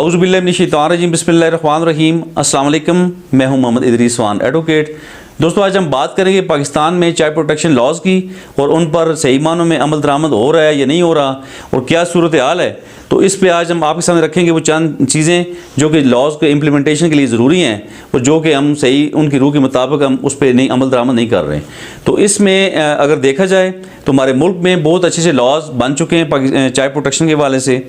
औज़ुबिल्लाहि मिनश्शैतानिर्रजीम बिस्मिल्लाहिर्रहमानिर्रहीम। अस्सलाम वालेकुम, मैं हूं मोहम्मद इदरीस वान एडवोकेट। दोस्तों, आज हम बात करेंगे पाकिस्तान में चाइल्ड प्रोटेक्शन लॉज़ की और उन पर सही मानों में अमल दरामद हो रहा है या नहीं हो रहा और क्या सूरत हाल है। तो इस पे आज हम आपके सामने रखेंगे वो चंद चीज़ें जो कि लॉज़ के इम्प्लीमेंटेशन के लिए ज़रूरी हैं और जो कि हम सही उनकी रूह के मुताबिक हम उस पर नहीं अमल दरामद नहीं कर रहे। तो इसमें अगर देखा जाए तो हमारे मुल्क में बहुत अच्छे से लॉज़ बन चुके हैं चाइल्ड प्रोटेक्शन के हवाले से,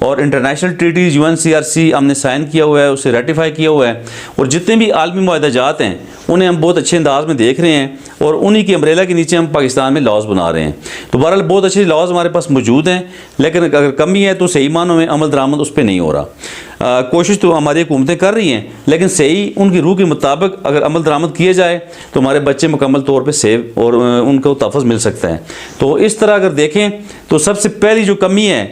और इंटरनेशनल ट्रीटीज़ UNCRC हमने साइन किया हुआ है, उसे रेटिफाई किया हुआ है, और जितने भी आलमी मुआहदात हैं उन्हें हम बहुत अच्छे अंदाज में देख रहे हैं और उन्हीं की अम्ब्रेला के नीचे हम पाकिस्तान में लॉज़ बना रहे हैं। तो बहरहाल बहुत अच्छे लॉज़ हमारे पास मौजूद हैं, लेकिन अगर कमी है तो सही मानों में अमल दरामद उस पर नहीं हो रहा। कोशिश तो हमारी हुकूमतें कर रही हैं, लेकिन सही उनकी रूह के मुताबिक अगर अमल दरामद किए जाए तो हमारे बच्चे मुकम्मल तौर पर सेव और उनको तहफ़्फ़ुज़ मिल सकता है। तो इस तरह अगर देखें तो सबसे पहली जो कमी है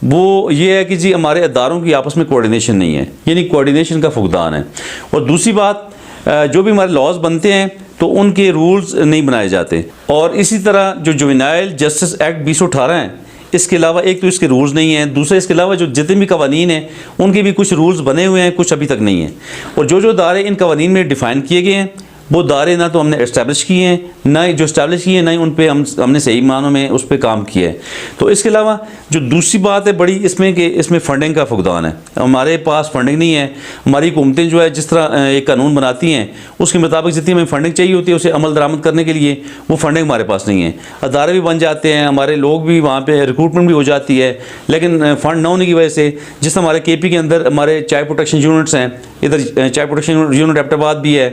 वो ये है कि जी हमारे अदारों की आपस में कोऑर्डिनेशन नहीं है, यानी कोऑर्डिनेशन का फुकदान है। और दूसरी बात, जो भी हमारे लॉज बनते हैं तो उनके रूल्स नहीं बनाए जाते। और इसी तरह जो जुवेनाइल जस्टिस एक्ट 2018 है, इसके अलावा एक तो इसके रूल्स नहीं हैं, दूसरे इसके अलावा जो जितने भी कवानीन हैं उनके भी कुछ रूल्स बने हुए हैं, कुछ अभी तक नहीं हैं। और जो जो दायरे इन कवानीन में डिफ़ाइन किए गए हैं वो दायरे ना तो हमने इस्टेब्लिश किए हैं, ना ही जो इस्टेब्लिश किए हैं ना ही उन पे हमने सही मानों में उस पर काम किया है। तो इसके अलावा जो दूसरी बात है बड़ी इसमें कि इसमें फ़ंडिंग का फुकदान है। हमारे पास फ़ंडिंग नहीं है। हमारी हुकूमतें जो है जिस तरह एक कानून बनाती हैं उसके मुताबिक जितनी हमें फ़ंडिंग चाहिए होती है उसे अमल दरामद करने के लिए वो फ़ंडिंग हमारे पास नहीं है। अदारे भी बन जाते हैं, हमारे लोग भी वहाँ पर रिक्रूटमेंट भी हो जाती है, लेकिन फ़ंड ना होने की वजह से जिस हमारे KP के अंदर हमारे चाइल्ड प्रोटेक्शन यूनिट्स हैं, इधर चाइल्ड प्रोटेक्शन यूनिट एबटाबाद भी है,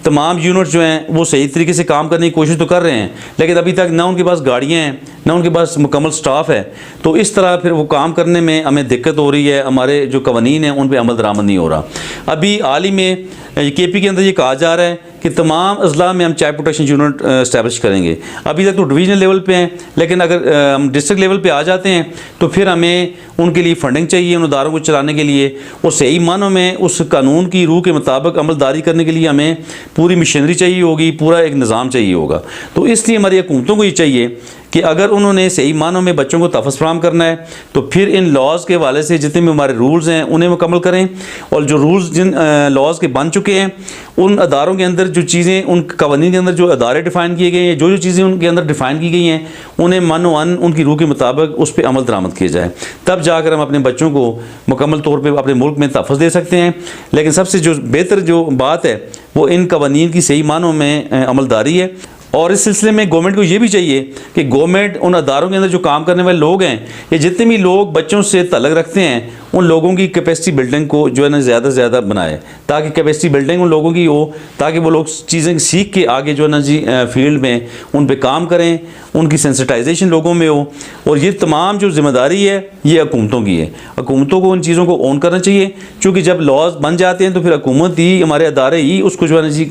तमाम यूनिट्स जो हैं वो सही तरीके से काम करने की कोशिश तो कर रहे हैं, लेकिन अभी तक ना उनके पास गाड़ियाँ हैं ना उनके पास मुकम्मल स्टाफ है। तो इस तरह फिर वो काम करने में हमें दिक्कत हो रही है, हमारे जो कवानीन हैं उन पर अमल दरामद नहीं हो रहा। अभी हाल ही में KP के अंदर ये कहा जा रहा है कि तमाम अजला में हम चाइल्ड प्रोटेक्शन यूनिट इस्टेब्लिश करेंगे। अभी तक तो डिवीजनल लेवल पे हैं, लेकिन अगर हम डिस्ट्रिक्ट लेवल पे आ जाते हैं तो फिर हमें उनके लिए फ़ंडिंग चाहिए, उन अदारों को चलाने के लिए और सही मानों में उस कानून की रूह के मुताबिक अमलदारी करने के लिए हमें पूरी मशीनरी चाहिए होगी, पूरा एक निज़ाम चाहिए होगा। तो इसलिए हमारी हुकूमतों को ये चाहिए कि अगर उन्होंने सही मानों में बच्चों को तहफ़्फ़ुज़ फराहम करना है तो फिर इन लॉज़ के हवाले से जितने भी हमारे रूल्स हैं उन्हें मुकम्मल करें, और जो रूल्स जिन लॉज़ के बन चुके हैं उन अदारों के अंदर जो चीज़ें उन कवानीन के अंदर जो अदारे डिफ़ाइन किए गए हैं, जो जो चीज़ें उनके अंदर डिफ़ाइन की गई हैं उन्हें मन उनकी रूह के मुताबिक उस पर अमल दरामद किया जाए, तब जाकर हम अपने बच्चों को मुकम्मल तौर पर अपने मुल्क में तहफ़्फ़ुज़ दे सकते हैं। लेकिन सबसे जो बेहतर जो बात है वो इन कवानीन की सही मानों में अमलदारी है। और इस सिलसिले में गवर्नमेंट को ये भी चाहिए कि गवर्नमेंट उन अदारों के अंदर जो काम करने वाले लोग हैं या जितने भी लोग बच्चों से ताल्लुक़ रखते हैं उन लोगों की कैपेसिटी बिल्डिंग को जो है ना ज़्यादा से ज़्यादा बनाए, ताकि कैपेसिटी बिल्डिंग उन लोगों की हो, ताकि वो लोग चीज़ें सीख के आगे जो है ना जी फील्ड में उन पे काम करें, उनकी सेंसिटाइजेशन लोगों में हो। और ये तमाम जो ज़िम्मेदारी है ये हुकूमतों की है। हुकूमतों को उन चीज़ों को ऑन करना चाहिए, क्योंकि जब लॉज बन जाते हैं तो फिर हुकूमत ही, हमारे अदारे ही उसको जो है ना जी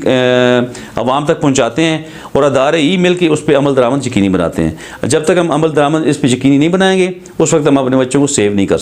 आवाम तक पहुँचाते हैं और अदारे ही मिल के उस पर अमल दरामद यकीनी बनाते हैं। जब तक हम अमल दरामद इस पर यकीनी नहीं बनाएंगे उस वक्त हम अपने बच्चों को सेव नहीं कर